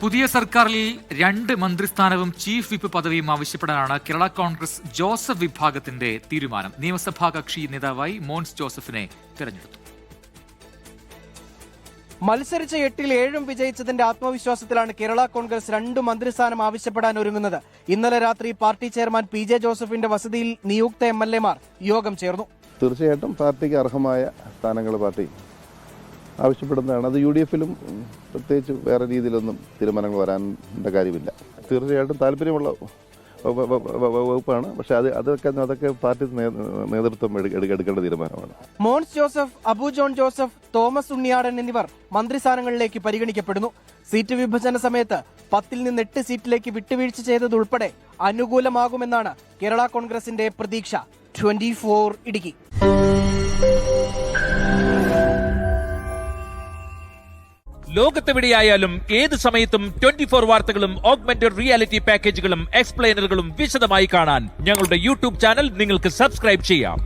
പുതിയ സർക്കാരിൽ 2 മന്ത്രിസ്ഥാനവും chief whip പദവിയും ആവശ്യപ്പെടാനാണ് കേരള കോൺഗ്രസ് ജോസഫ് വിഭാഗത്തിന്റെ തീരുമാനം. നിയമസഭാ കക്ഷി നേതാവായി മോൻസ് ജോസഫിനെ തെരഞ്ഞെടുത്തു. മത്സരിച്ച 8-ൽ 7 വിജയിച്ചതിന്റെ ആത്മവിശ്വാസത്തിലാണ് കേരള കോൺഗ്രസ് 2 മന്ത്രിസ്ഥാനം ആവശ്യപ്പെടാൻ ഒരുങ്ങുന്നത്. ഇന്നലെ രാത്രി പാർട്ടി ചെയർമാൻ PJ ജോസഫിന്റെ വസതിയിൽ നിയുക്ത MLA-മാർ യോഗം ചേർന്നു. തീർച്ചയായിട്ടും പാർട്ടിക്ക് അർഹമായ സ്ഥാനങ്ങൾ പാർട്ടി ആവശ്യപ്പെടുന്നതാണ്. അത് UDF-ലും പ്രത്യേകിച്ച് വേറെ രീതിയിലൊന്നും തീരുമാനങ്ങൾ വരാനുള്ള കാര്യമില്ല. തീർച്ചയായിട്ടും താല്പര്യമുള്ള വകുപ്പാണ്. പക്ഷെ അതൊക്കെ പാർട്ടി നേതൃത്വം എടുക്കേണ്ട തീരുമാനമാണ്. Mons Joseph, Abu John Joseph, Thomas Unniyadan എന്നിവർ മന്ത്രിസ്ഥാനങ്ങളിലേക്ക് പരിഗണിക്കപ്പെടുന്നു. സീറ്റ് വിഭജന സമയത്ത് 10-ൽ നിന്ന് 8 സീറ്റിലേക്ക് വിട്ടുവീഴ്ച ചെയ്തതുൾപ്പെടെ അനുകൂലമാകുമെന്നാണ് കേരള കോൺഗ്രസിന്റെ പ്രതീക്ഷ. 24 ഇടുക്കി. ലോകത്തെവിടെയായാലും ഏത് സമയത്തും 24 വാർത്തകളും ഓഗ്മെന്റഡ് റിയാലിറ്റി പാക്കേജുകളും എക്സ്പ്ലെയിനറുകളും വിശദമായി കാണാൻ ഞങ്ങളുടെ YouTube ചാനൽ നിങ്ങൾക്ക് സബ്സ്ക്രൈബ് ചെയ്യാം.